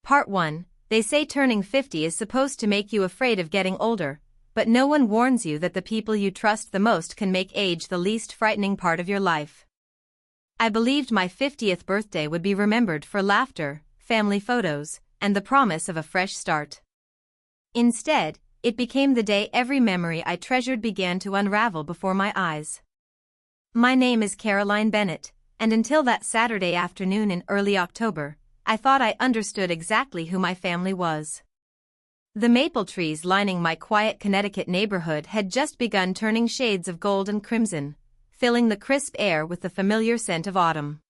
Part 1. They say turning 50 is supposed to make you afraid of getting older, but no one warns you that the people you trust the most can make age the least frightening part of your life. I believed my 50th birthday would be remembered for laughter, family photos, and the promise of a fresh start. Instead, it became the day every memory I treasured began to unravel before my eyes. My name is Caroline Bennett, and until that Saturday afternoon in early October, I thought I understood exactly who my family was. The maple trees lining my quiet Connecticut neighborhood had just begun turning shades of gold and crimson, filling the crisp air with the familiar scent of autumn.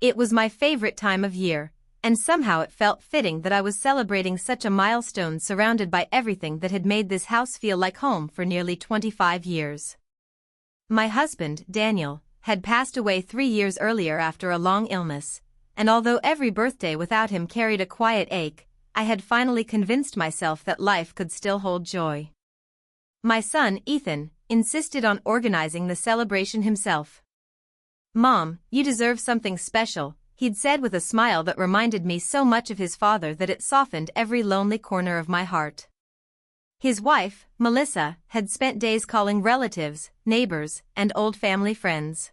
It was my favorite time of year, and somehow it felt fitting that I was celebrating such a milestone surrounded by everything that had made this house feel like home for nearly 25 years. My husband, Daniel, had passed away 3 years earlier after a long illness, and although every birthday without him carried a quiet ache, I had finally convinced myself that life could still hold joy. My son, Ethan, insisted on organizing the celebration himself. "Mom, you deserve something special," he'd said with a smile that reminded me so much of his father that it softened every lonely corner of my heart. His wife, Melissa, had spent days calling relatives, neighbors, and old family friends.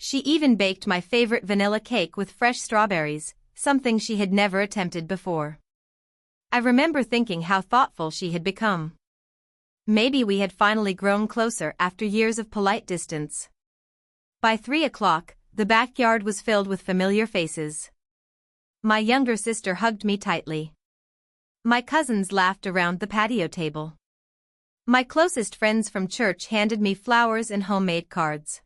She even baked my favorite vanilla cake with fresh strawberries, something she had never attempted before. I remember thinking how thoughtful she had become. Maybe we had finally grown closer after years of polite distance. By 3 o'clock, the backyard was filled with familiar faces. My younger sister hugged me tightly. My cousins laughed around the patio table. My closest friends from church handed me flowers and homemade cards.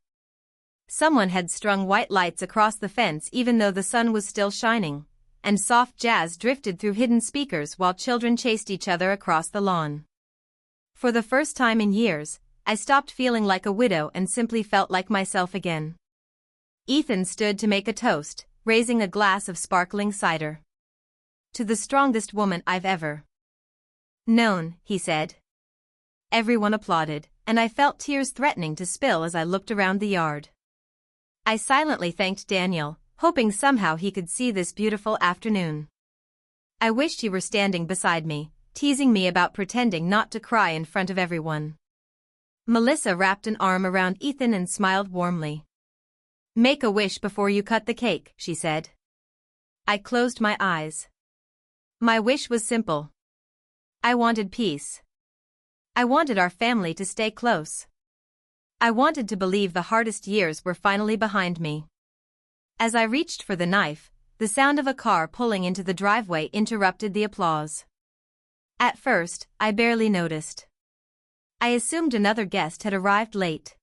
Someone had strung white lights across the fence even though the sun was still shining, and soft jazz drifted through hidden speakers while children chased each other across the lawn. For the first time in years, I stopped feeling like a widow and simply felt like myself again. Ethan stood to make a toast, raising a glass of sparkling cider. "To the strongest woman I've ever known," he said. Everyone applauded, and I felt tears threatening to spill as I looked around the yard. I silently thanked Daniel, hoping somehow he could see this beautiful afternoon. I wished he were standing beside me, teasing me about pretending not to cry in front of everyone. Melissa wrapped an arm around Ethan and smiled warmly. "Make a wish before you cut the cake," she said. I closed my eyes. My wish was simple. I wanted peace. I wanted our family to stay close. I wanted to believe the hardest years were finally behind me. As I reached for the knife, the sound of a car pulling into the driveway interrupted the applause. At first, I barely noticed. I assumed another guest had arrived late.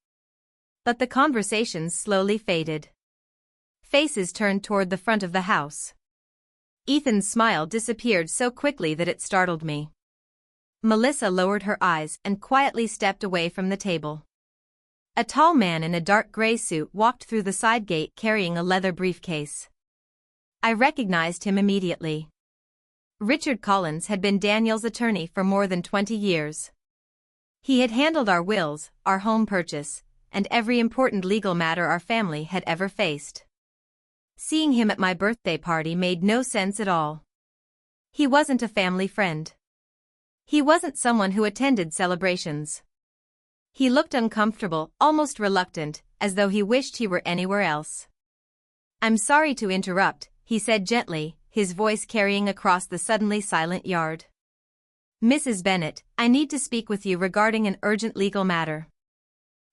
But the conversations slowly faded. Faces turned toward the front of the house. Ethan's smile disappeared so quickly that it startled me. Melissa lowered her eyes and quietly stepped away from the table. A tall man in a dark gray suit walked through the side gate carrying a leather briefcase. I recognized him immediately. Richard Collins had been Daniel's attorney for more than 20 years. He had handled our wills, our home purchase, and every important legal matter our family had ever faced. Seeing him at my birthday party made no sense at all. He wasn't a family friend. He wasn't someone who attended celebrations. He looked uncomfortable, almost reluctant, as though he wished he were anywhere else. "I'm sorry to interrupt," he said gently, his voice carrying across the suddenly silent yard. "Mrs. Bennett, I need to speak with you regarding an urgent legal matter."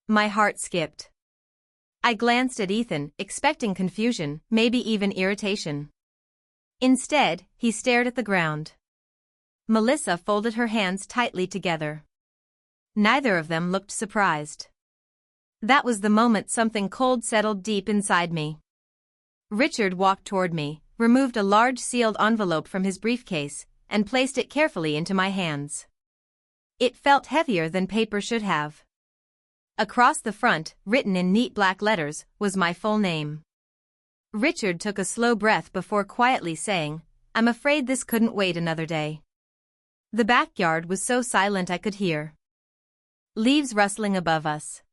My heart skipped. I glanced at Ethan, expecting confusion, maybe even irritation. Instead, he stared at the ground. Melissa folded her hands tightly together. Neither of them looked surprised. That was the moment something cold settled deep inside me. Richard walked toward me, removed a large sealed envelope from his briefcase, and placed it carefully into my hands. It felt heavier than paper should have. Across the front, written in neat black letters, was my full name. Richard took a slow breath before quietly saying, "I'm afraid this couldn't wait another day." The backyard was so silent I could hear leaves rustling above us.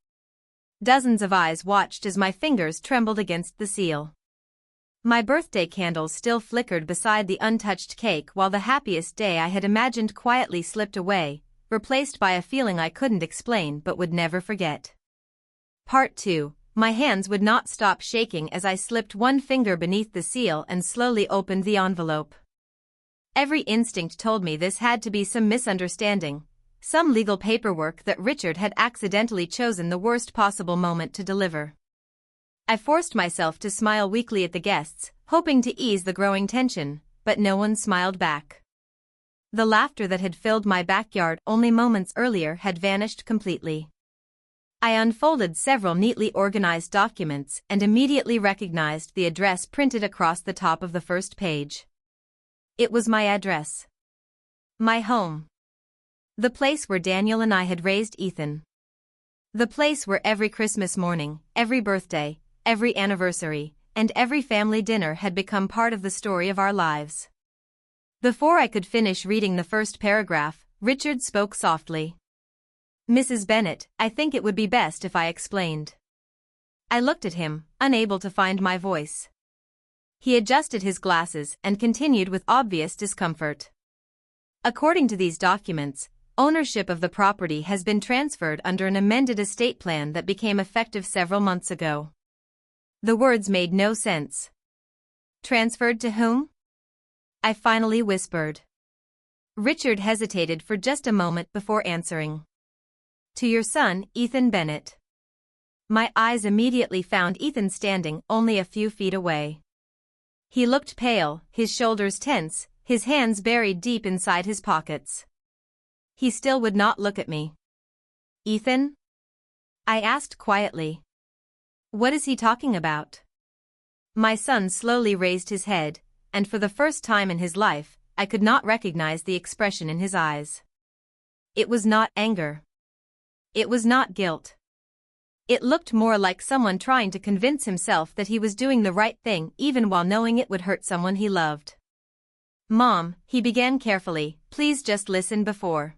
Dozens of eyes watched as my fingers trembled against the seal. My birthday candles still flickered beside the untouched cake while the happiest day I had imagined quietly slipped away, replaced by a feeling I couldn't explain but would never forget. Part 2. My hands would not stop shaking as I slipped one finger beneath the seal and slowly opened the envelope. Every instinct told me this had to be some misunderstanding, some legal paperwork that Richard had accidentally chosen the worst possible moment to deliver. I forced myself to smile weakly at the guests, hoping to ease the growing tension, but no one smiled back. The laughter that had filled my backyard only moments earlier had vanished completely. I unfolded several neatly organized documents and immediately recognized the address printed across the top of the first page. It was my address. My home. The place where Daniel and I had raised Ethan. The place where every Christmas morning, every birthday, every anniversary, and every family dinner had become part of the story of our lives. Before I could finish reading the first paragraph, Richard spoke softly. "Mrs. Bennet, I think it would be best if I explained." I looked at him, unable to find my voice. He adjusted his glasses and continued with obvious discomfort. "According to these documents, ownership of the property has been transferred under an amended estate plan that became effective several months ago." The words made no sense. "Transferred to whom?" I finally whispered. Richard hesitated for just a moment before answering. "To your son, Ethan Bennet." My eyes immediately found Ethan standing only a few feet away. He looked pale, his shoulders tense, his hands buried deep inside his pockets. He still would not look at me. "Ethan?" I asked quietly. "What is he talking about?" My son slowly raised his head, and for the first time in his life, I could not recognize the expression in his eyes. It was not anger. It was not guilt. It looked more like someone trying to convince himself that he was doing the right thing even while knowing it would hurt someone he loved. "Mom," he began carefully, "please just listen before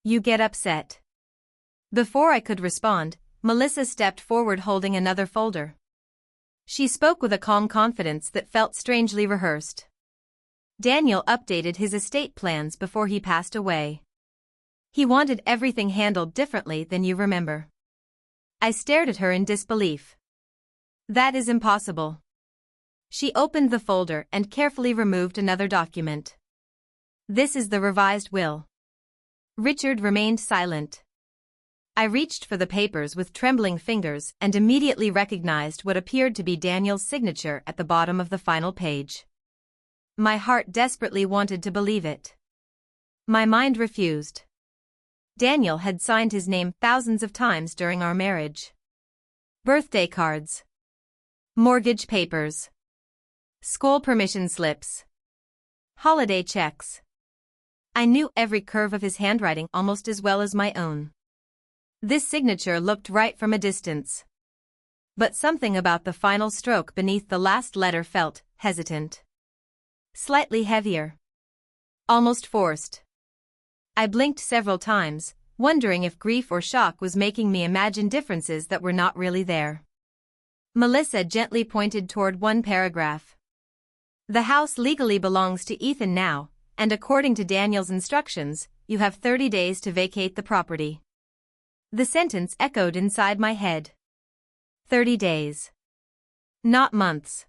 you get upset." Before I could respond, Melissa stepped forward holding another folder. She spoke with a calm confidence that felt strangely rehearsed. "Daniel updated his estate plans before he passed away. He wanted everything handled differently than you remember." I stared at her in disbelief. "That is impossible." She opened the folder and carefully removed another document. "This is the revised will." Richard remained silent. I reached for the papers with trembling fingers and immediately recognized what appeared to be Daniel's signature at the bottom of the final page. My heart desperately wanted to believe it. My mind refused. Daniel had signed his name thousands of times during our marriage. Birthday cards. Mortgage papers. School permission slips. Holiday checks. I knew every curve of his handwriting almost as well as my own. This signature looked right from a distance. But something about the final stroke beneath the last letter felt hesitant. Slightly heavier. Almost forced. I blinked several times, wondering if grief or shock was making me imagine differences that were not really there. Melissa gently pointed toward one paragraph. "The house legally belongs to Ethan now, and according to Daniel's instructions, you have 30 days to vacate the property." The sentence echoed inside my head. 30 days. Not months.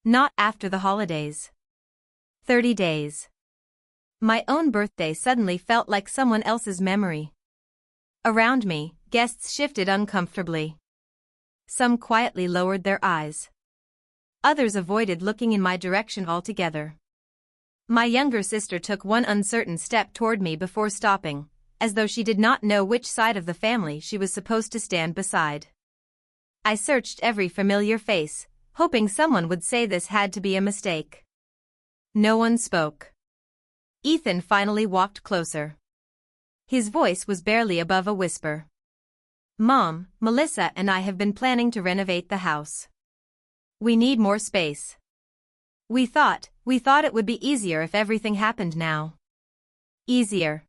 Not after the holidays. 30 days. My own birthday suddenly felt like someone else's memory. Around me, guests shifted uncomfortably. Some quietly lowered their eyes. Others avoided looking in my direction altogether. My younger sister took one uncertain step toward me before stopping, as though she did not know which side of the family she was supposed to stand beside. I searched every familiar face, hoping someone would say this had to be a mistake. No one spoke. Ethan finally walked closer. His voice was barely above a whisper. "Mom, Melissa and I have been planning to renovate the house. We need more space. We thought it would be easier if everything happened now." Easier.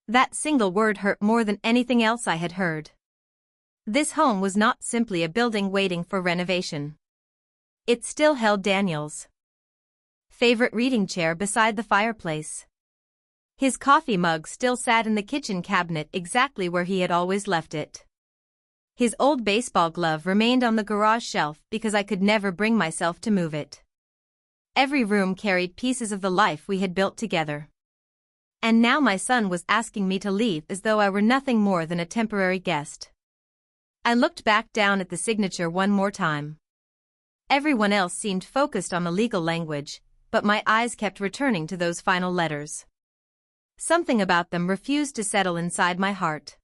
That single word hurt more than anything else I had heard. This home was not simply a building waiting for renovation. It still held Daniel's favorite reading chair beside the fireplace. His coffee mug still sat in the kitchen cabinet exactly where he had always left it. His old baseball glove remained on the garage shelf because I could never bring myself to move it. Every room carried pieces of the life we had built together. And now my son was asking me to leave as though I were nothing more than a temporary guest. I looked back down at the signature one more time. Everyone else seemed focused on the legal language, but my eyes kept returning to those final letters. Something about them refused to settle inside my heart.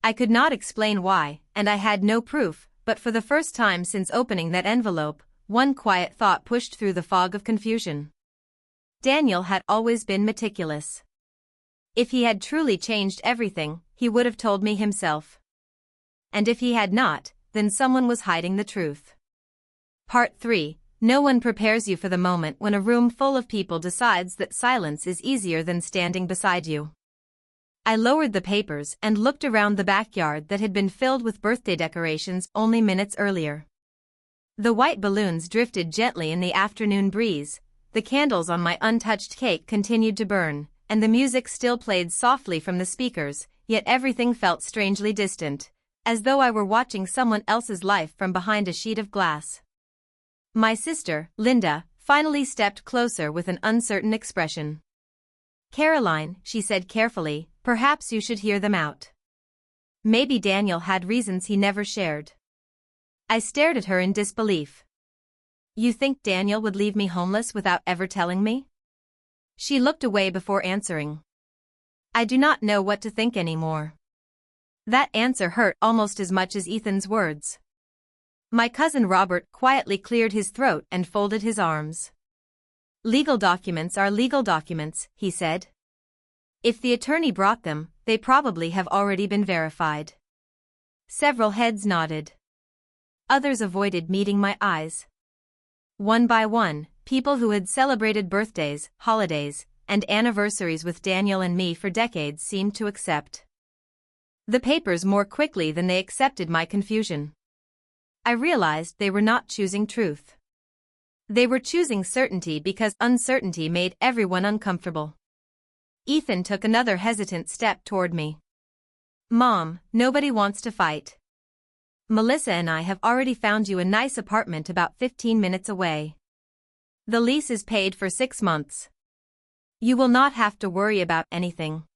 I could not explain why, and I had no proof, but for the first time since opening that envelope, one quiet thought pushed through the fog of confusion. Daniel had always been meticulous. If he had truly changed everything, he would have told me himself. And if he had not, then someone was hiding the truth. Part 3. No one prepares you for the moment when a room full of people decides that silence is easier than standing beside you. I lowered the papers and looked around the backyard that had been filled with birthday decorations only minutes earlier. The white balloons drifted gently in the afternoon breeze, the candles on my untouched cake continued to burn, and the music still played softly from the speakers, yet everything felt strangely distant, as though I were watching someone else's life from behind a sheet of glass. My sister, Linda, finally stepped closer with an uncertain expression. "Caroline," she said carefully, "perhaps you should hear them out. Maybe Daniel had reasons he never shared." I stared at her in disbelief. "You think Daniel would leave me homeless without ever telling me?" She looked away before answering. "I do not know what to think anymore." That answer hurt almost as much as Ethan's words. My cousin Robert quietly cleared his throat and folded his arms. "Legal documents are legal documents," he said. "If the attorney brought them, they probably have already been verified." Several heads nodded. Others avoided meeting my eyes. One by one, people who had celebrated birthdays, holidays, and anniversaries with Daniel and me for decades seemed to accept the papers more quickly than they accepted my confusion. I realized they were not choosing truth. They were choosing certainty because uncertainty made everyone uncomfortable. Ethan took another hesitant step toward me. "Mom, nobody wants to fight. Melissa and I have already found you a nice apartment about 15 minutes away. The lease is paid for 6 months. You will not have to worry about anything."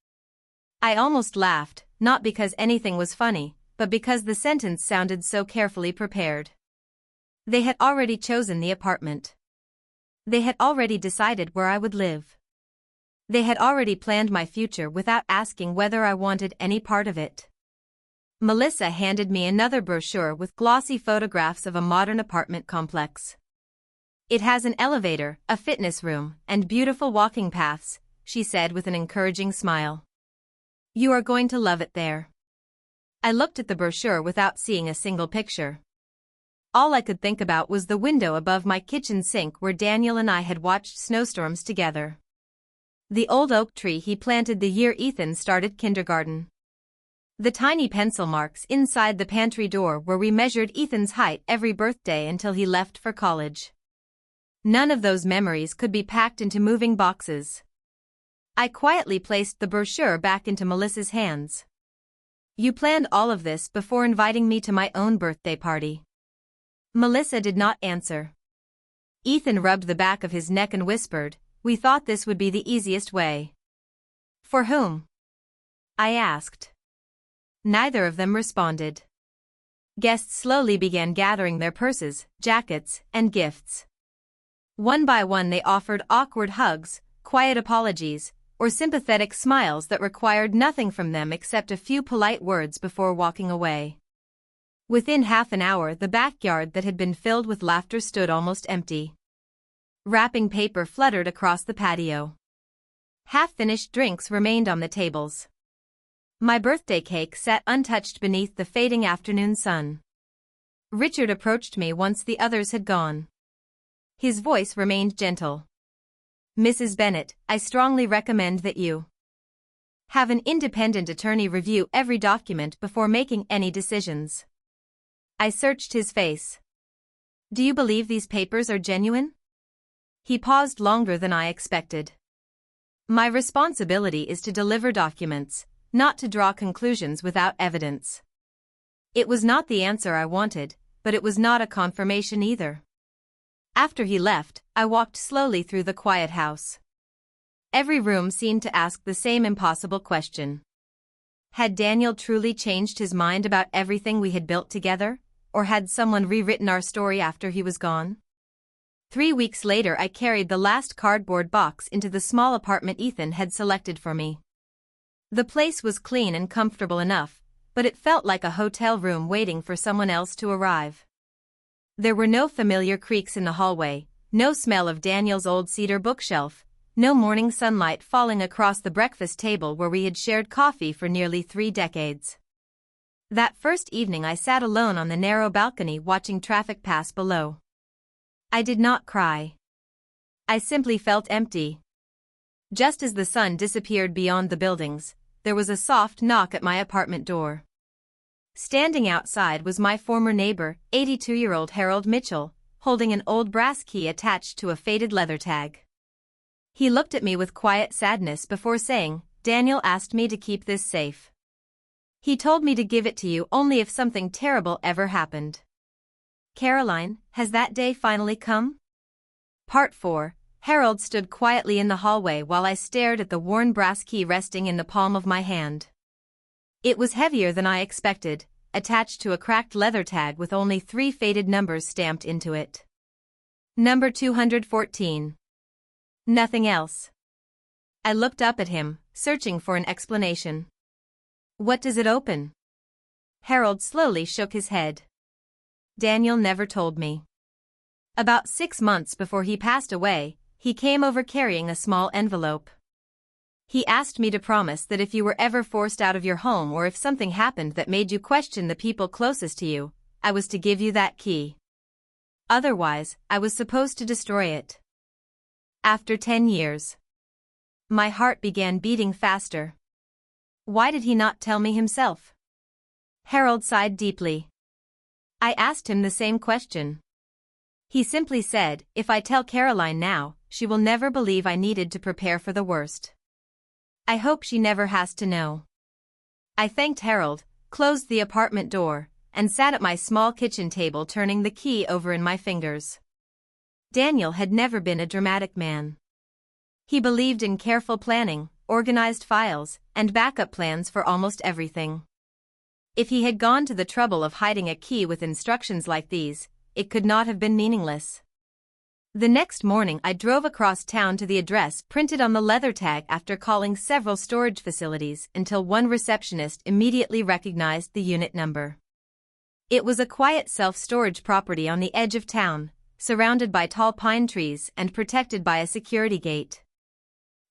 I almost laughed, not because anything was funny, but because the sentence sounded so carefully prepared. They had already chosen the apartment. They had already decided where I would live. They had already planned my future without asking whether I wanted any part of it. Melissa handed me another brochure with glossy photographs of a modern apartment complex. "It has an elevator, a fitness room, and beautiful walking paths," she said with an encouraging smile. "You are going to love it there." I looked at the brochure without seeing a single picture. All I could think about was the window above my kitchen sink where Daniel and I had watched snowstorms together. The old oak tree he planted the year Ethan started kindergarten. The tiny pencil marks inside the pantry door where we measured Ethan's height every birthday until he left for college. None of those memories could be packed into moving boxes. I quietly placed the brochure back into Melissa's hands. "You planned all of this before inviting me to my own birthday party." Melissa did not answer. Ethan rubbed the back of his neck and whispered, "We thought this would be the easiest way." "For whom?" I asked. Neither of them responded. Guests slowly began gathering their purses, jackets, and gifts. One by one they offered awkward hugs, quiet apologies, or sympathetic smiles that required nothing from them except a few polite words before walking away. Within half an hour the backyard that had been filled with laughter stood almost empty. Wrapping paper fluttered across the patio. Half-finished drinks remained on the tables. My birthday cake sat untouched beneath the fading afternoon sun. Richard approached me once the others had gone. His voice remained gentle. "Mrs. Bennett, I strongly recommend that you have an independent attorney review every document before making any decisions." I searched his face. Do you believe these papers are genuine? He paused longer than I expected. My responsibility is to deliver documents, not to draw conclusions without evidence. It was not the answer I wanted, but it was not a confirmation either. After he left, I walked slowly through the quiet house. Every room seemed to ask the same impossible question. Had Daniel truly changed his mind about everything we had built together, or had someone rewritten our story after he was gone? 3 weeks later I carried the last cardboard box into the small apartment Ethan had selected for me. The place was clean and comfortable enough, but it felt like a hotel room waiting for someone else to arrive. There were no familiar creaks in the hallway, no smell of Daniel's old cedar bookshelf, no morning sunlight falling across the breakfast table where we had shared coffee for nearly 3 decades. That first evening I sat alone on the narrow balcony watching traffic pass below. I did not cry. I simply felt empty. Just as the sun disappeared beyond the buildings, there was a soft knock at my apartment door. Standing outside was my former neighbor, 82-year-old Harold Mitchell, holding an old brass key attached to a faded leather tag. He looked at me with quiet sadness before saying, "Daniel asked me to keep this safe. He told me to give it to you only if something terrible ever happened." Caroline, has that day finally come? Part 4. Harold stood quietly in the hallway while I stared at the worn brass key resting in the palm of my hand. It was heavier than I expected, attached to a cracked leather tag with only 3 faded numbers stamped into it. Number 214. Nothing else. I looked up at him, searching for an explanation. "What does it open?" Harold slowly shook his head. "Daniel never told me. About 6 months before he passed away, he came over carrying a small envelope. He asked me to promise that if you were ever forced out of your home or if something happened that made you question the people closest to you, I was to give you that key. Otherwise, I was supposed to destroy it." After 10 years. My heart began beating faster. Why did he not tell me himself? Harold sighed deeply. I asked him the same question. He simply said, "If I tell Caroline now, she will never believe I needed to prepare for the worst. I hope she never has to know." I thanked Harold, closed the apartment door, and sat at my small kitchen table turning the key over in my fingers. Daniel had never been a dramatic man. He believed in careful planning, organized files, and backup plans for almost everything. If he had gone to the trouble of hiding a key with instructions like these, it could not have been meaningless. The next morning I drove across town to the address printed on the leather tag after calling several storage facilities until one receptionist immediately recognized the unit number. It was a quiet self-storage property on the edge of town, surrounded by tall pine trees and protected by a security gate.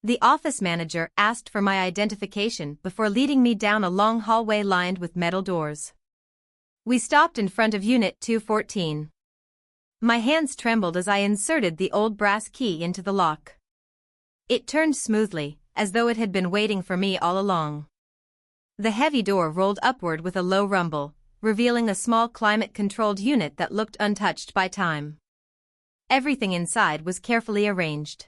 The office manager asked for my identification before leading me down a long hallway lined with metal doors. We stopped in front of Unit 214. My hands trembled as I inserted the old brass key into the lock. It turned smoothly, as though it had been waiting for me all along. The heavy door rolled upward with a low rumble, revealing a small climate-controlled unit that looked untouched by time. Everything inside was carefully arranged.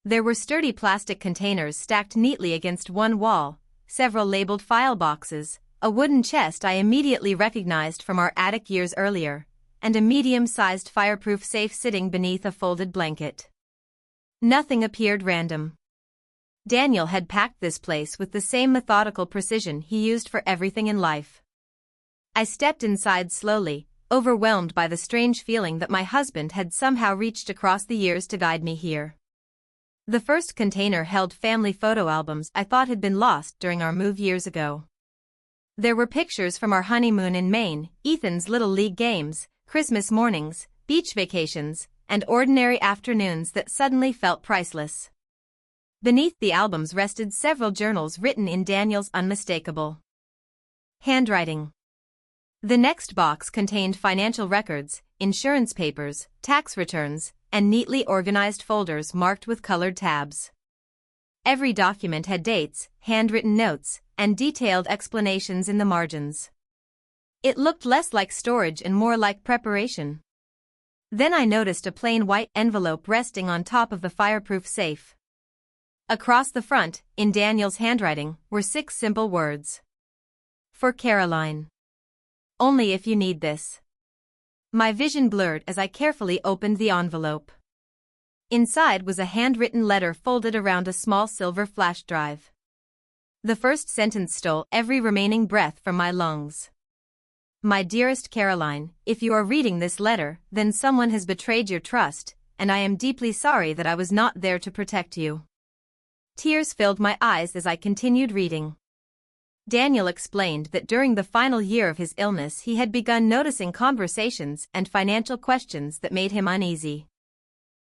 There were sturdy plastic containers stacked neatly against one wall, several labeled file boxes, a wooden chest I immediately recognized from our attic years earlier, and a medium-sized fireproof safe sitting beneath a folded blanket. Nothing appeared random. Daniel had packed this place with the same methodical precision he used for everything in life. I stepped inside slowly, overwhelmed by the strange feeling that my husband had somehow reached across the years to guide me here. The first container held family photo albums I thought had been lost during our move years ago. There were pictures from our honeymoon in Maine, Ethan's Little League games, Christmas mornings, beach vacations, and ordinary afternoons that suddenly felt priceless. Beneath the albums rested several journals written in Daniel's unmistakable handwriting. The next box contained financial records, insurance papers, tax returns, and neatly organized folders marked with colored tabs. Every document had dates, handwritten notes, and detailed explanations in the margins. It looked less like storage and more like preparation. Then I noticed a plain white envelope resting on top of the fireproof safe. Across the front, in Daniel's handwriting, were 6 simple words. For Caroline. Only if you need this. My vision blurred as I carefully opened the envelope. Inside was a handwritten letter folded around a small silver flash drive. The first sentence stole every remaining breath from my lungs. My dearest Caroline, if you are reading this letter, then someone has betrayed your trust, and I am deeply sorry that I was not there to protect you. Tears filled my eyes as I continued reading. Daniel explained that during the final year of his illness he had begun noticing conversations and financial questions that made him uneasy.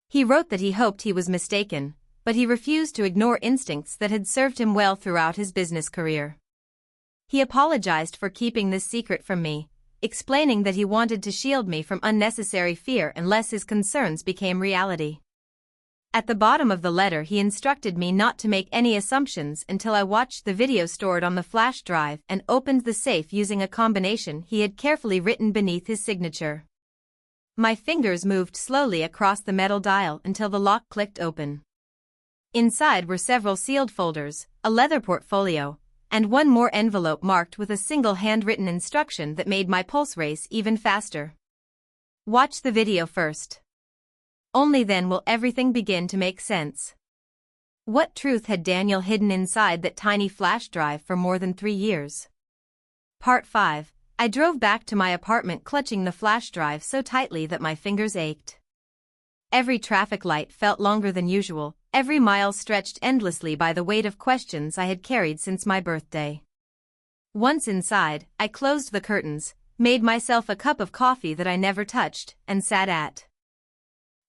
He wrote that he hoped he was mistaken, but he refused to ignore instincts that had served him well throughout his business career. He apologized for keeping this secret from me, explaining that he wanted to shield me from unnecessary fear unless his concerns became reality. At the bottom of the letter he instructed me not to make any assumptions until I watched the video stored on the flash drive and opened the safe using a combination he had carefully written beneath his signature. My fingers moved slowly across the metal dial until the lock clicked open. Inside were several sealed folders, a leather portfolio, and one more envelope marked with a single handwritten instruction that made my pulse race even faster. Watch the video first. Only then will everything begin to make sense. What truth had Daniel hidden inside that tiny flash drive for more than 3 years? Part 5. I drove back to my apartment clutching the flash drive so tightly that my fingers ached. Every traffic light felt longer than usual, every mile stretched endlessly by the weight of questions I had carried since my birthday. Once inside, I closed the curtains, made myself a cup of coffee that I never touched, and sat at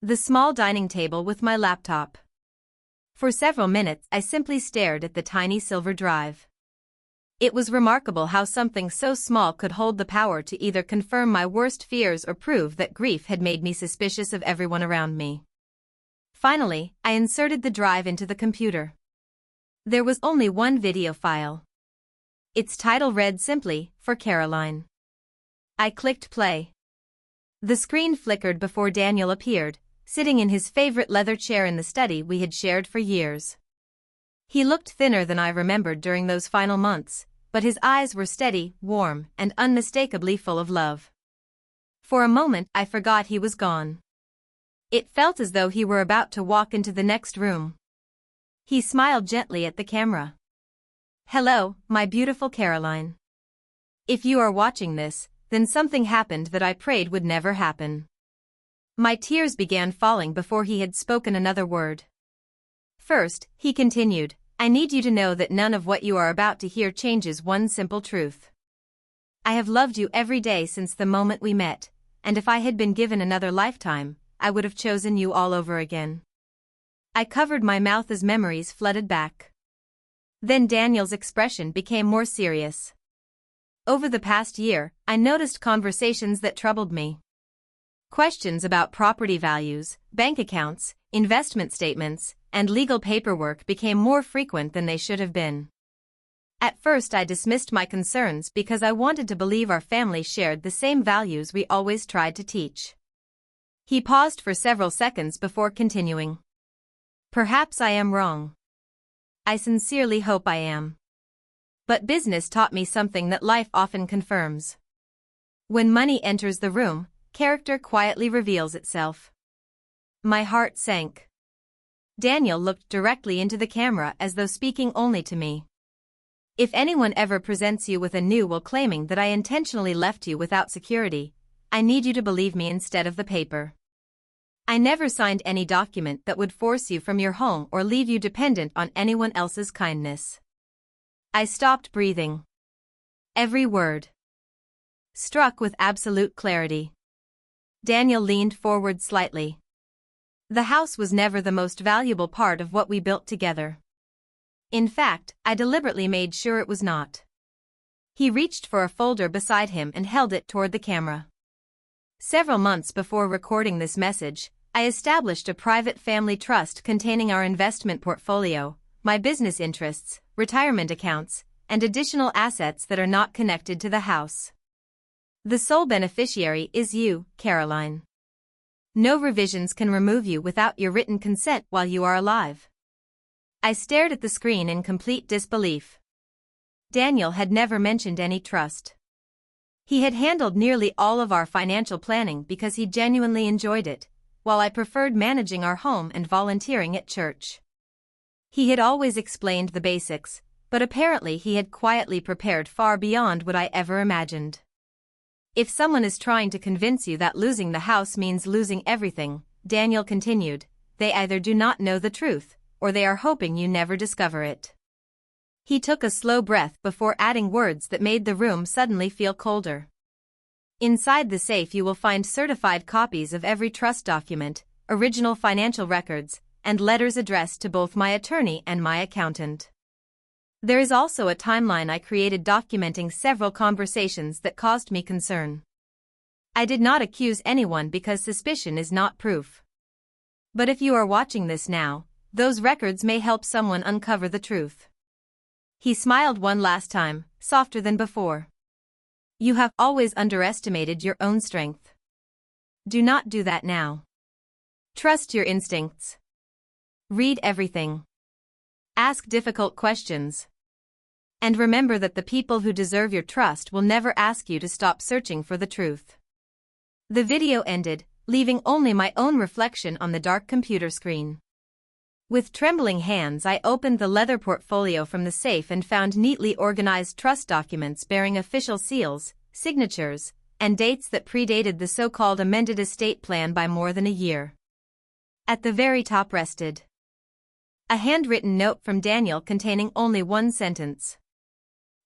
the small dining table with my laptop. For several minutes I simply stared at the tiny silver drive. It was remarkable how something so small could hold the power to either confirm my worst fears or prove that grief had made me suspicious of everyone around me. Finally, I inserted the drive into the computer. There was only one video file. Its title read simply, For Caroline. I clicked play. The screen flickered before Daniel appeared, sitting in his favorite leather chair in the study we had shared for years. He looked thinner than I remembered during those final months, but his eyes were steady, warm, and unmistakably full of love. For a moment I forgot he was gone. It felt as though he were about to walk into the next room. He smiled gently at the camera. Hello, my beautiful Caroline. If you are watching this, then something happened that I prayed would never happen. My tears began falling before he had spoken another word. First, he continued, I need you to know that none of what you are about to hear changes one simple truth. I have loved you every day since the moment we met, and if I had been given another lifetime, I would have chosen you all over again. I covered my mouth as memories flooded back. Then Daniel's expression became more serious. Over the past year, I noticed conversations that troubled me. Questions about property values, bank accounts, investment statements, and legal paperwork became more frequent than they should have been. At first I dismissed my concerns because I wanted to believe our family shared the same values we always tried to teach. He paused for several seconds before continuing. Perhaps I am wrong. I sincerely hope I am. But business taught me something that life often confirms. When money enters the room, character quietly reveals itself. My heart sank. Daniel looked directly into the camera as though speaking only to me. If anyone ever presents you with a new will claiming that I intentionally left you without security, I need you to believe me instead of the paper. I never signed any document that would force you from your home or leave you dependent on anyone else's kindness. I stopped breathing. Every word struck with absolute clarity. Daniel leaned forward slightly. The house was never the most valuable part of what we built together. In fact, I deliberately made sure it was not. He reached for a folder beside him and held it toward the camera. Several months before recording this message, I established a private family trust containing our investment portfolio, my business interests, retirement accounts, and additional assets that are not connected to the house. The sole beneficiary is you, Caroline. No revisions can remove you without your written consent while you are alive. I stared at the screen in complete disbelief. Daniel had never mentioned any trust. He had handled nearly all of our financial planning because he genuinely enjoyed it, while I preferred managing our home and volunteering at church. He had always explained the basics, but apparently he had quietly prepared far beyond what I ever imagined. If someone is trying to convince you that losing the house means losing everything, Daniel continued, they either do not know the truth, or they are hoping you never discover it. He took a slow breath before adding words that made the room suddenly feel colder. Inside the safe you will find certified copies of every trust document, original financial records, and letters addressed to both my attorney and my accountant. There is also a timeline I created documenting several conversations that caused me concern. I did not accuse anyone because suspicion is not proof. But if you are watching this now, those records may help someone uncover the truth. He smiled one last time, softer than before. You have always underestimated your own strength. Do not do that now. Trust your instincts. Read everything. Ask difficult questions. And remember that the people who deserve your trust will never ask you to stop searching for the truth. The video ended, leaving only my own reflection on the dark computer screen. With trembling hands I opened the leather portfolio from the safe and found neatly organized trust documents bearing official seals, signatures, and dates that predated the so-called amended estate plan by more than a year. At the very top rested a handwritten note from Daniel containing only one sentence.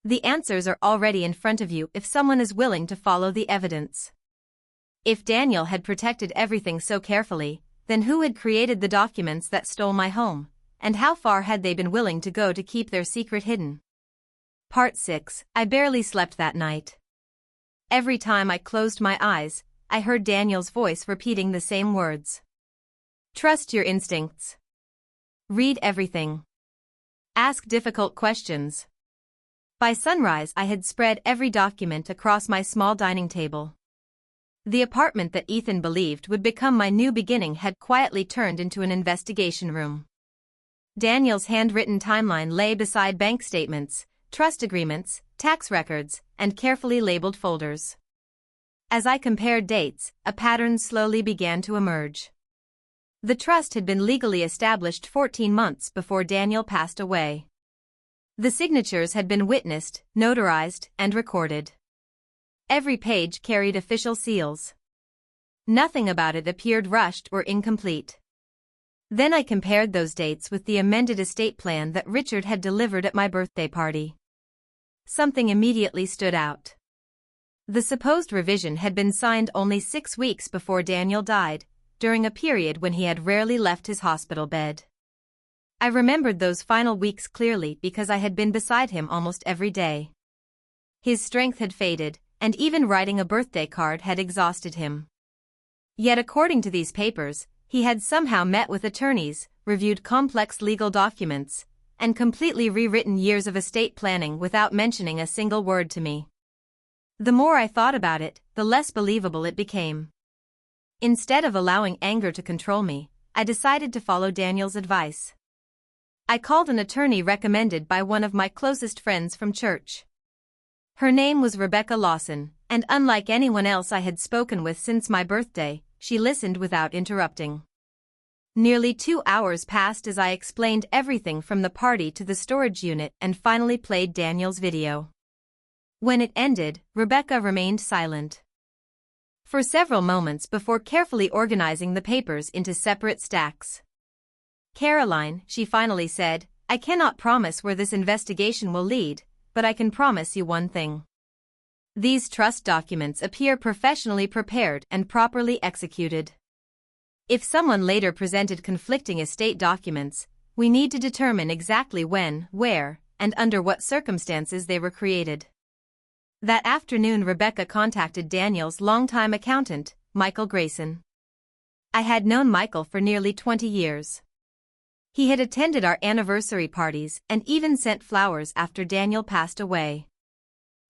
The answers are already in front of you if someone is willing to follow the evidence. If Daniel had protected everything so carefully, then who had created the documents that stole my home, and how far had they been willing to go to keep their secret hidden? Part 6. I barely slept that night. Every time I closed my eyes, I heard Daniel's voice repeating the same words. Trust your instincts. Read everything. Ask difficult questions. By sunrise I had spread every document across my small dining table. The apartment that Ethan believed would become my new beginning had quietly turned into an investigation room. Daniel's handwritten timeline lay beside bank statements, trust agreements, tax records, and carefully labeled folders. As I compared dates, a pattern slowly began to emerge. The trust had been legally established 14 months before Daniel passed away. The signatures had been witnessed, notarized, and recorded. Every page carried official seals. Nothing about it appeared rushed or incomplete. Then I compared those dates with the amended estate plan that Richard had delivered at my birthday party. Something immediately stood out. The supposed revision had been signed only 6 weeks before Daniel died, during a period when he had rarely left his hospital bed. I remembered those final weeks clearly because I had been beside him almost every day. His strength had faded, and even writing a birthday card had exhausted him. Yet according to these papers, he had somehow met with attorneys, reviewed complex legal documents, and completely rewritten years of estate planning without mentioning a single word to me. The more I thought about it, the less believable it became. Instead of allowing anger to control me, I decided to follow Daniel's advice. I called an attorney recommended by one of my closest friends from church. Her name was Rebecca Lawson, and unlike anyone else I had spoken with since my birthday, she listened without interrupting. Nearly 2 hours passed as I explained everything from the party to the storage unit and finally played Daniel's video. When it ended, Rebecca remained silent for several moments before carefully organizing the papers into separate stacks. Caroline, she finally said, I cannot promise where this investigation will lead, but I can promise you one thing. These trust documents appear professionally prepared and properly executed. If someone later presented conflicting estate documents, we need to determine exactly when, where, and under what circumstances they were created. That afternoon Rebecca contacted Daniel's longtime accountant, Michael Grayson. I had known Michael for nearly 20 years. He had attended our anniversary parties and even sent flowers after Daniel passed away.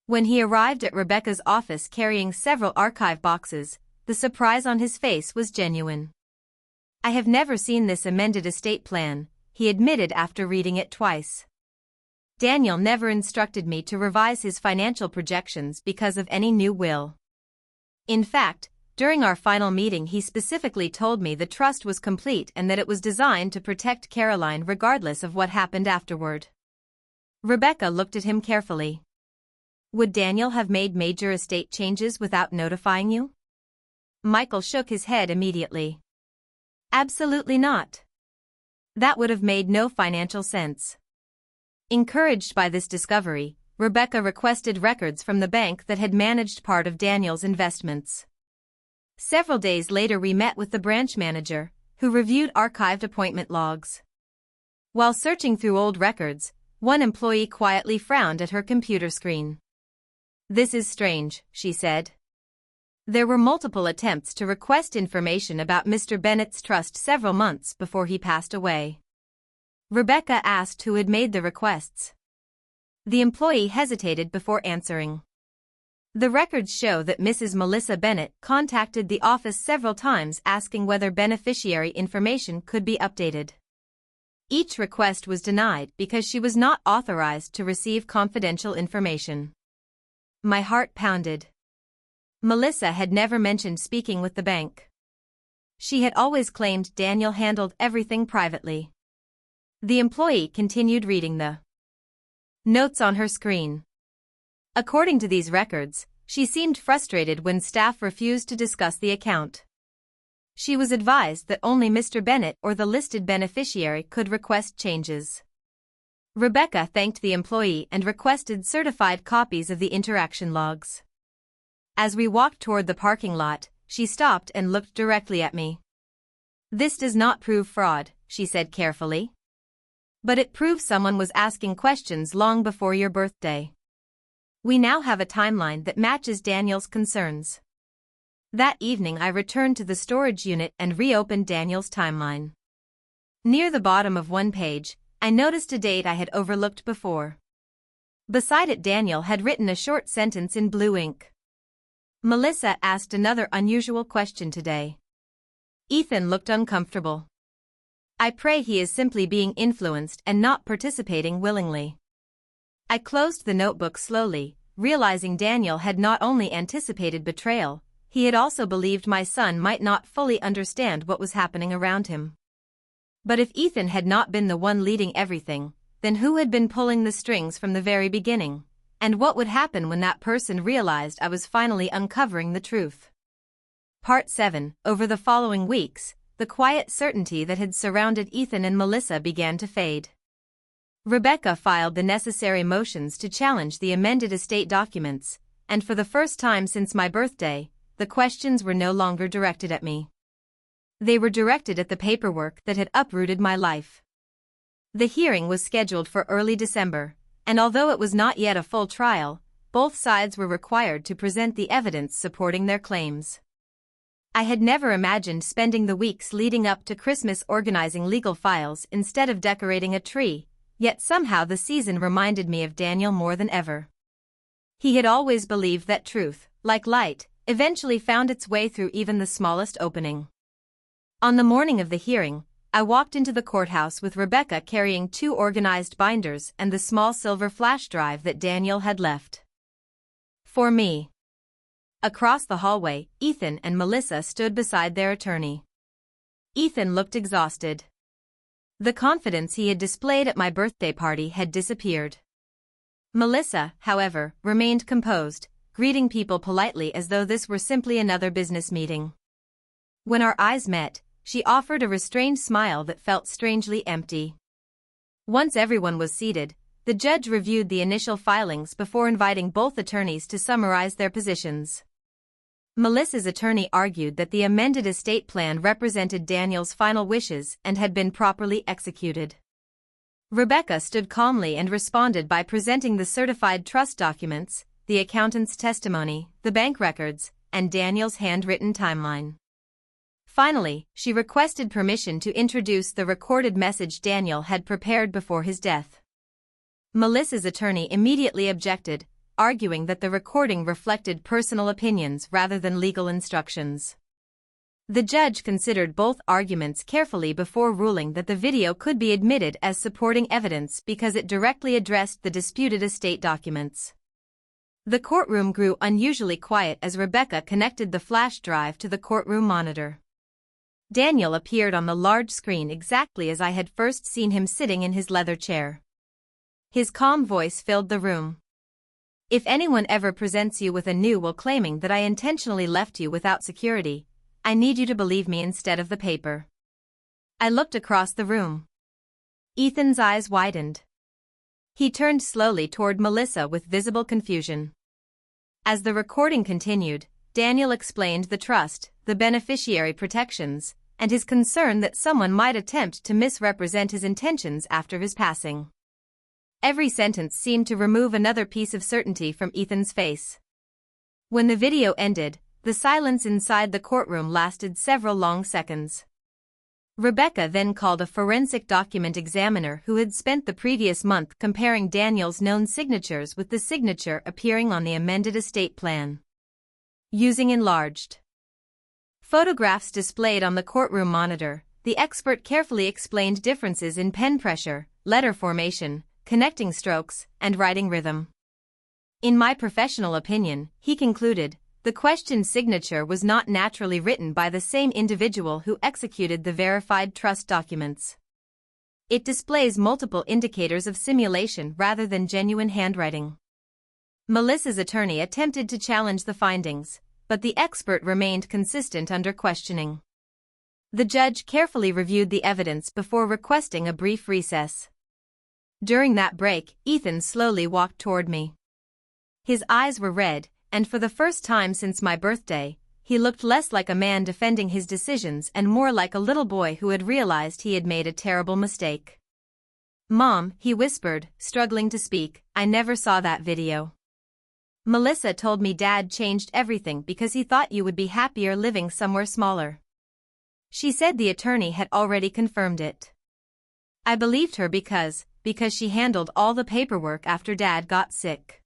When he arrived at Rebecca's office carrying several archive boxes, the surprise on his face was genuine. "I have never seen this amended estate plan," he admitted after reading it twice. "Daniel never instructed me to revise his financial projections because of any new will. In fact, during our final meeting he specifically told me the trust was complete and that it was designed to protect Caroline regardless of what happened afterward." Rebecca looked at him carefully. "Would Daniel have made major estate changes without notifying you?" Michael shook his head immediately. "Absolutely not. That would have made no financial sense." Encouraged by this discovery, Rebecca requested records from the bank that had managed part of Daniel's investments. Several days later we met with the branch manager, who reviewed archived appointment logs. While searching through old records, one employee quietly frowned at her computer screen. "This is strange," she said. "There were multiple attempts to request information about Mr. Bennett's trust several months before he passed away." Rebecca asked who had made the requests. The employee hesitated before answering. "The records show that Mrs. Melissa Bennett contacted the office several times asking whether beneficiary information could be updated. Each request was denied because she was not authorized to receive confidential information." My heart pounded. Melissa had never mentioned speaking with the bank. She had always claimed Daniel handled everything privately. The employee continued reading the notes on her screen. According to these records, she seemed frustrated when staff refused to discuss the account. She was advised that only Mr. Bennett or the listed beneficiary could request changes. Rebecca thanked the employee and requested certified copies of the interaction logs. As we walked toward the parking lot, she stopped and looked directly at me. "This does not prove fraud," she said carefully. "But it proves someone was asking questions long before your birthday. We now have a timeline that matches Daniel's concerns." That evening I returned to the storage unit and reopened Daniel's timeline. Near the bottom of one page, I noticed a date I had overlooked before. Beside it Daniel had written a short sentence in blue ink. "Melissa asked another unusual question today." Ethan looked uncomfortable. "I pray he is simply being influenced and not participating willingly." I closed the notebook slowly, realizing Daniel had not only anticipated betrayal, he had also believed my son might not fully understand what was happening around him. But if Ethan had not been the one leading everything, then who had been pulling the strings from the very beginning? And what would happen when that person realized I was finally uncovering the truth? Part 7. Over the following weeks, the quiet certainty that had surrounded Ethan and Melissa began to fade. Rebecca filed the necessary motions to challenge the amended estate documents, and for the first time since my birthday, the questions were no longer directed at me. They were directed at the paperwork that had uprooted my life. The hearing was scheduled for early December, and although it was not yet a full trial, both sides were required to present the evidence supporting their claims. I had never imagined spending the weeks leading up to Christmas organizing legal files instead of decorating a tree, yet somehow the season reminded me of Daniel more than ever. He had always believed that truth, like light, eventually found its way through even the smallest opening. On the morning of the hearing, I walked into the courthouse with Rebecca carrying 2 organized binders and the small silver flash drive that Daniel had left for me. Across the hallway, Ethan and Melissa stood beside their attorney. Ethan looked exhausted. The confidence he had displayed at my birthday party had disappeared. Melissa, however, remained composed, greeting people politely as though this were simply another business meeting. When our eyes met, she offered a restrained smile that felt strangely empty. Once everyone was seated, the judge reviewed the initial filings before inviting both attorneys to summarize their positions. Melissa's attorney argued that the amended estate plan represented Daniel's final wishes and had been properly executed. Rebecca stood calmly and responded by presenting the certified trust documents, the accountant's testimony, the bank records, and Daniel's handwritten timeline. Finally, she requested permission to introduce the recorded message Daniel had prepared before his death. Melissa's attorney immediately objected, arguing that the recording reflected personal opinions rather than legal instructions. The judge considered both arguments carefully before ruling that the video could be admitted as supporting evidence because it directly addressed the disputed estate documents. The courtroom grew unusually quiet as Rebecca connected the flash drive to the courtroom monitor. Daniel appeared on the large screen exactly as I had first seen him sitting in his leather chair. His calm voice filled the room. "If anyone ever presents you with a new will claiming that I intentionally left you without security, I need you to believe me instead of the paper." I looked across the room. Ethan's eyes widened. He turned slowly toward Melissa with visible confusion. As the recording continued, Daniel explained the trust, the beneficiary protections, and his concern that someone might attempt to misrepresent his intentions after his passing. Every sentence seemed to remove another piece of certainty from Ethan's face. When the video ended, the silence inside the courtroom lasted several long seconds. Rebecca then called a forensic document examiner who had spent the previous month comparing Daniel's known signatures with the signature appearing on the amended estate plan. Using enlarged photographs displayed on the courtroom monitor, the expert carefully explained differences in pen pressure, letter formation, connecting strokes, and writing rhythm. "In my professional opinion," he concluded, "the questioned signature was not naturally written by the same individual who executed the verified trust documents. It displays multiple indicators of simulation rather than genuine handwriting." Melissa's attorney attempted to challenge the findings, but the expert remained consistent under questioning. The judge carefully reviewed the evidence before requesting a brief recess. During that break, Ethan slowly walked toward me. His eyes were red, and for the first time since my birthday, he looked less like a man defending his decisions and more like a little boy who had realized he had made a terrible mistake. "Mom," he whispered, struggling to speak, "I never saw that video. Melissa told me Dad changed everything because he thought you would be happier living somewhere smaller. She said the attorney had already confirmed it. I believed her because she handled all the paperwork after Dad got sick."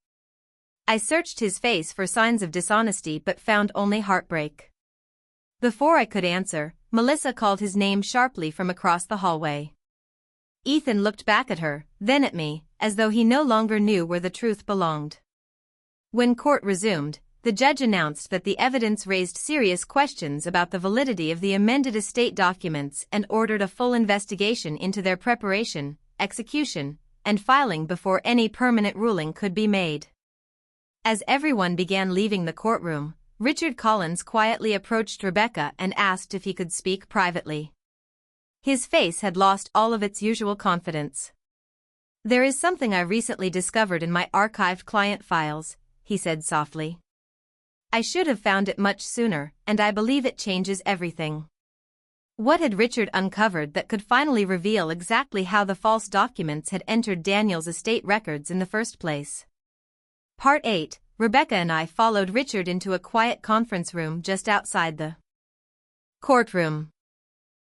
I searched his face for signs of dishonesty but found only heartbreak. Before I could answer, Melissa called his name sharply from across the hallway. Ethan looked back at her, then at me, as though he no longer knew where the truth belonged. When court resumed, the judge announced that the evidence raised serious questions about the validity of the amended estate documents and ordered a full investigation into their preparation, execution, and filing before any permanent ruling could be made. As everyone began leaving the courtroom, Richard Collins quietly approached Rebecca and asked if he could speak privately. His face had lost all of its usual confidence. "There is something I recently discovered in my archived client files," he said softly. "I should have found it much sooner, and I believe it changes everything." What had Richard uncovered that could finally reveal exactly how the false documents had entered Daniel's estate records in the first place? Part 8, Rebecca and I followed Richard into a quiet conference room just outside the courtroom.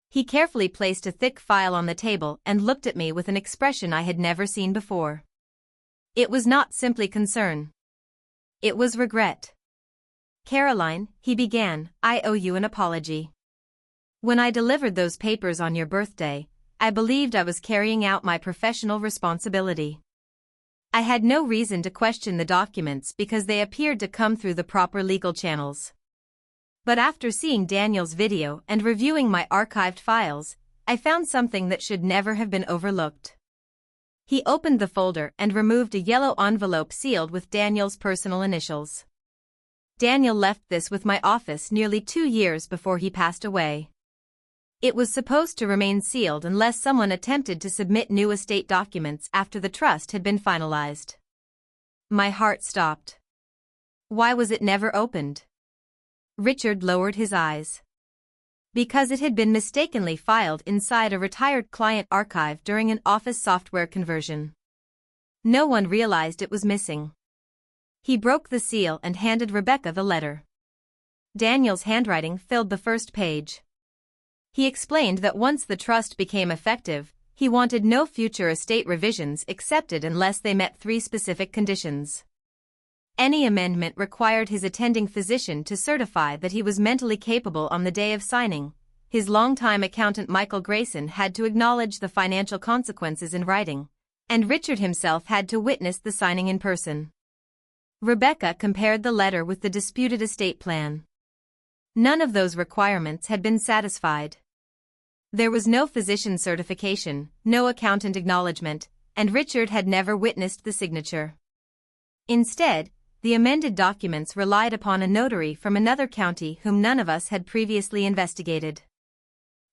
He carefully placed a thick file on the table and looked at me with an expression I had never seen before. It was not simply concern. It was regret. "Caroline," he began, "I owe you an apology. When I delivered those papers on your birthday, I believed I was carrying out my professional responsibility. I had no reason to question the documents because they appeared to come through the proper legal channels. But after seeing Daniel's video and reviewing my archived files, I found something that should never have been overlooked." He opened the folder and removed a yellow envelope sealed with Daniel's personal initials. "Daniel left this with my office nearly 2 years before he passed away. It was supposed to remain sealed unless someone attempted to submit new estate documents after the trust had been finalized." My heart stopped. Why was it never opened? Richard lowered his eyes. Because it had been mistakenly filed inside a retired client archive during an office software conversion. No one realized it was missing. He broke the seal and handed Rebecca the letter. Daniel's handwriting filled the first page. He explained that once the trust became effective, he wanted no future estate revisions accepted unless they met 3 specific conditions. Any amendment required his attending physician to certify that he was mentally capable on the day of signing. His longtime accountant Michael Grayson had to acknowledge the financial consequences in writing, and Richard himself had to witness the signing in person. Rebecca compared the letter with the disputed estate plan. None of those requirements had been satisfied. There was no physician certification, no accountant acknowledgement, and Richard had never witnessed the signature. Instead, the amended documents relied upon a notary from another county whom none of us had previously investigated.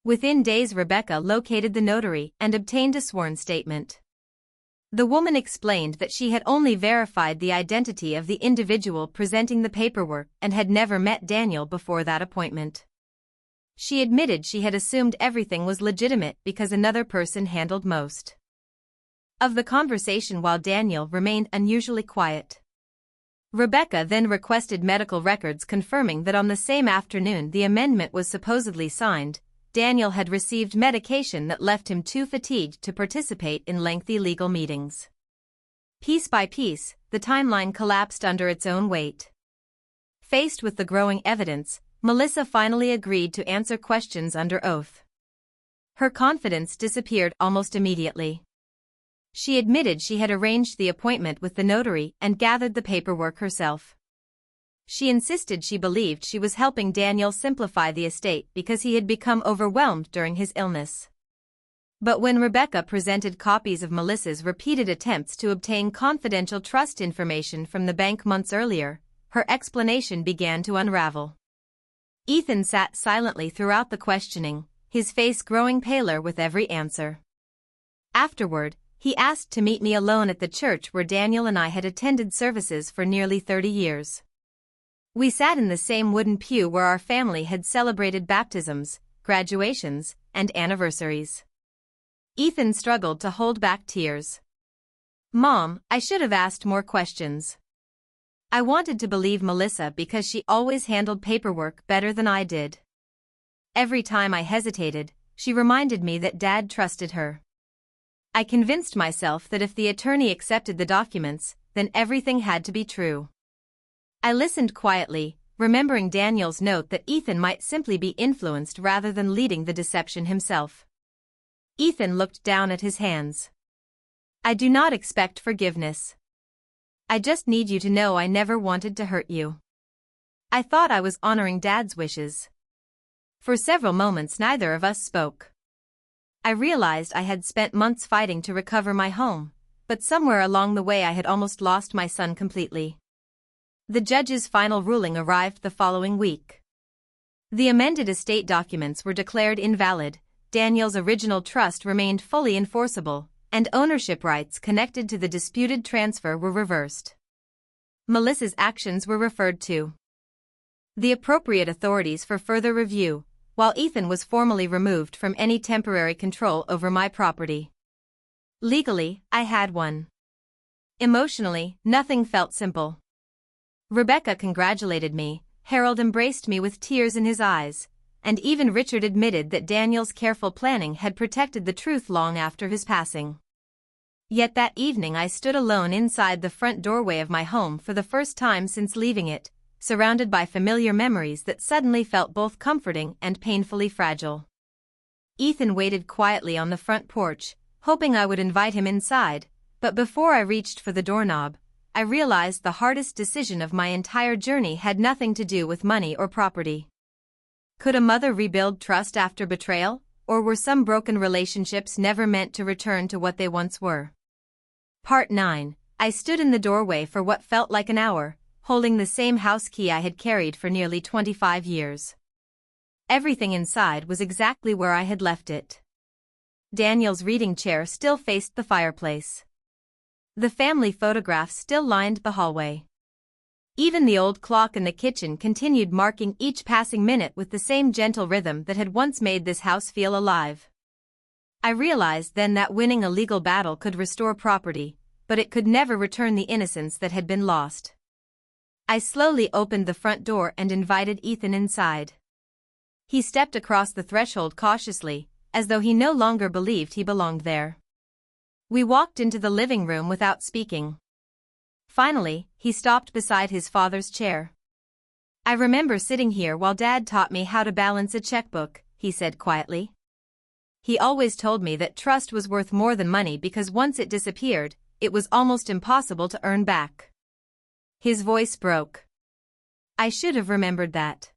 Within days, Rebecca located the notary and obtained a sworn statement. The woman explained that she had only verified the identity of the individual presenting the paperwork and had never met Daniel before that appointment. She admitted she had assumed everything was legitimate because another person handled most of the conversation while Daniel remained unusually quiet. Rebecca then requested medical records confirming that on the same afternoon the amendment was supposedly signed, Daniel had received medication that left him too fatigued to participate in lengthy legal meetings. Piece by piece, the timeline collapsed under its own weight. Faced with the growing evidence, Melissa finally agreed to answer questions under oath. Her confidence disappeared almost immediately. She admitted she had arranged the appointment with the notary and gathered the paperwork herself. She insisted she believed she was helping Daniel simplify the estate because he had become overwhelmed during his illness. But when Rebecca presented copies of Melissa's repeated attempts to obtain confidential trust information from the bank months earlier, her explanation began to unravel. Ethan sat silently throughout the questioning, his face growing paler with every answer. Afterward, he asked to meet me alone at the church where Daniel and I had attended services for nearly 30 years. We sat in the same wooden pew where our family had celebrated baptisms, graduations, and anniversaries. Ethan struggled to hold back tears. "Mom, I should have asked more questions. I wanted to believe Melissa because she always handled paperwork better than I did. Every time I hesitated, she reminded me that Dad trusted her. I convinced myself that if the attorney accepted the documents, then everything had to be true." I listened quietly, remembering Daniel's note that Ethan might simply be influenced rather than leading the deception himself. Ethan looked down at his hands. "I do not expect forgiveness. I just need you to know I never wanted to hurt you. I thought I was honoring Dad's wishes." For several moments neither of us spoke. I realized I had spent months fighting to recover my home, but somewhere along the way I had almost lost my son completely. The judge's final ruling arrived the following week. The amended estate documents were declared invalid, Daniel's original trust remained fully enforceable, and ownership rights connected to the disputed transfer were reversed. Melissa's actions were referred to the appropriate authorities for further review, while Ethan was formally removed from any temporary control over my property. Legally, I had one. Emotionally, nothing felt simple. Rebecca congratulated me, Harold embraced me with tears in his eyes, and even Richard admitted that Daniel's careful planning had protected the truth long after his passing. Yet that evening I stood alone inside the front doorway of my home for the first time since leaving it, surrounded by familiar memories that suddenly felt both comforting and painfully fragile. Ethan waited quietly on the front porch, hoping I would invite him inside, but before I reached for the doorknob, I realized the hardest decision of my entire journey had nothing to do with money or property. Could a mother rebuild trust after betrayal, or were some broken relationships never meant to return to what they once were? Part 9. I stood in the doorway for what felt like an hour, holding the same house key I had carried for nearly 25 years. Everything inside was exactly where I had left it. Daniel's reading chair still faced the fireplace. The family photographs still lined the hallway. Even the old clock in the kitchen continued marking each passing minute with the same gentle rhythm that had once made this house feel alive. I realized then that winning a legal battle could restore property, but it could never return the innocence that had been lost. I slowly opened the front door and invited Ethan inside. He stepped across the threshold cautiously, as though he no longer believed he belonged there. We walked into the living room without speaking. Finally, he stopped beside his father's chair. "I remember sitting here while Dad taught me how to balance a checkbook," he said quietly. "He always told me that trust was worth more than money because once it disappeared, it was almost impossible to earn back." His voice broke. I should have remembered that.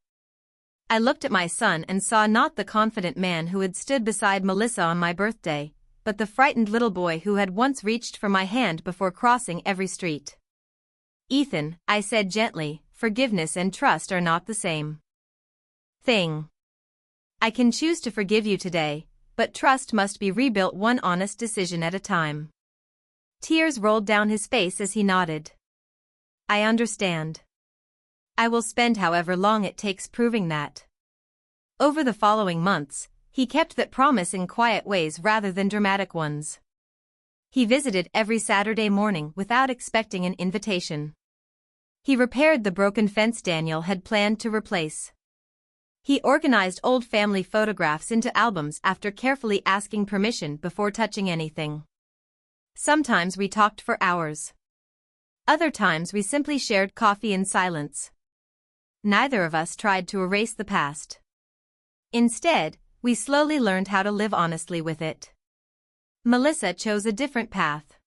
I looked at my son and saw not the confident man who had stood beside Melissa on my birthday, but the frightened little boy who had once reached for my hand before crossing every street. "Ethan," I said gently, "forgiveness and trust are not the same thing. I can choose to forgive you today, but trust must be rebuilt one honest decision at a time." Tears rolled down his face as he nodded. "I understand. I will spend however long it takes proving that." Over the following months, he kept that promise in quiet ways rather than dramatic ones. He visited every Saturday morning without expecting an invitation. He repaired the broken fence Daniel had planned to replace. He organized old family photographs into albums after carefully asking permission before touching anything. Sometimes we talked for hours. Other times we simply shared coffee in silence. Neither of us tried to erase the past. Instead, we slowly learned how to live honestly with it. Melissa chose a different path.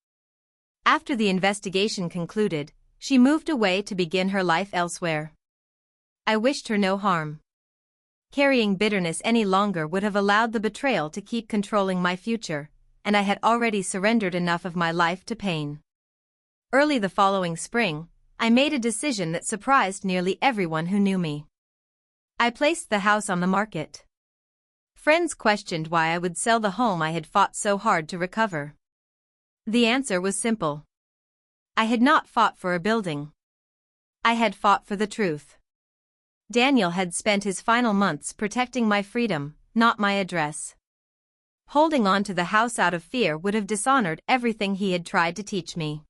After the investigation concluded, she moved away to begin her life elsewhere. I wished her no harm. Carrying bitterness any longer would have allowed the betrayal to keep controlling my future, and I had already surrendered enough of my life to pain. Early the following spring, I made a decision that surprised nearly everyone who knew me. I placed the house on the market. Friends questioned why I would sell the home I had fought so hard to recover. The answer was simple. I had not fought for a building. I had fought for the truth. Daniel had spent his final months protecting my freedom, not my address. Holding on to the house out of fear would have dishonored everything he had tried to teach me.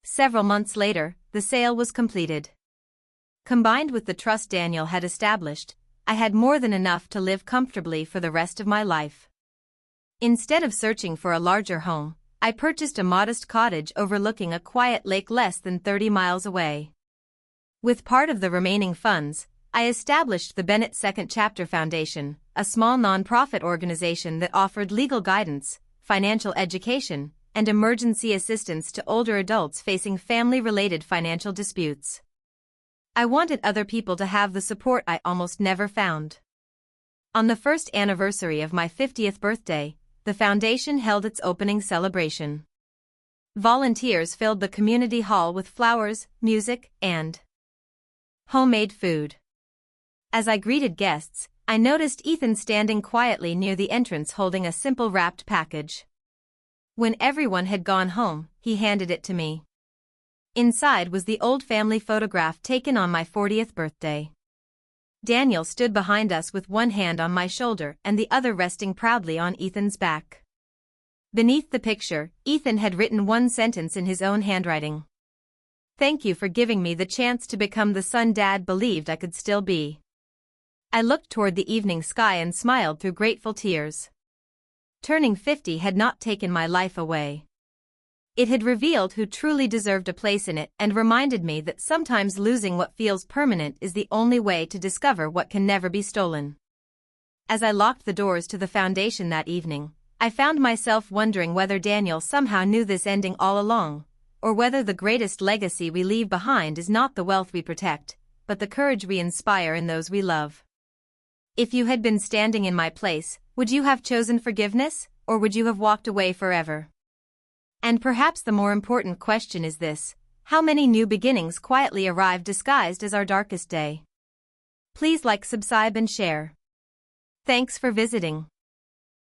Several months later, the sale was completed. Combined with the trust Daniel had established, I had more than enough to live comfortably for the rest of my life. Instead of searching for a larger home, I purchased a modest cottage overlooking a quiet lake less than 30 miles away. With part of the remaining funds, I established the Bennett Second Chapter Foundation, a small nonprofit organization that offered legal guidance, financial education, and emergency assistance to older adults facing family-related financial disputes. I wanted other people to have the support I almost never found. On the first anniversary of my 50th birthday, the foundation held its opening celebration. Volunteers filled the community hall with flowers, music, and homemade food. As I greeted guests, I noticed Ethan standing quietly near the entrance holding a simple wrapped package. When everyone had gone home, he handed it to me. Inside was the old family photograph taken on my 40th birthday. Daniel stood behind us with one hand on my shoulder and the other resting proudly on Ethan's back. Beneath the picture, Ethan had written one sentence in his own handwriting. "Thank you for giving me the chance to become the son Dad believed I could still be." I looked toward the evening sky and smiled through grateful tears. Turning 50 had not taken my life away. It had revealed who truly deserved a place in it and reminded me that sometimes losing what feels permanent is the only way to discover what can never be stolen. As I locked the doors to the foundation that evening, I found myself wondering whether Daniel somehow knew this ending all along, or whether the greatest legacy we leave behind is not the wealth we protect, but the courage we inspire in those we love. If you had been standing in my place, would you have chosen forgiveness, or would you have walked away forever? And perhaps the more important question is this: how many new beginnings quietly arrive disguised as our darkest day? Please like, subscribe and share. Thanks for visiting.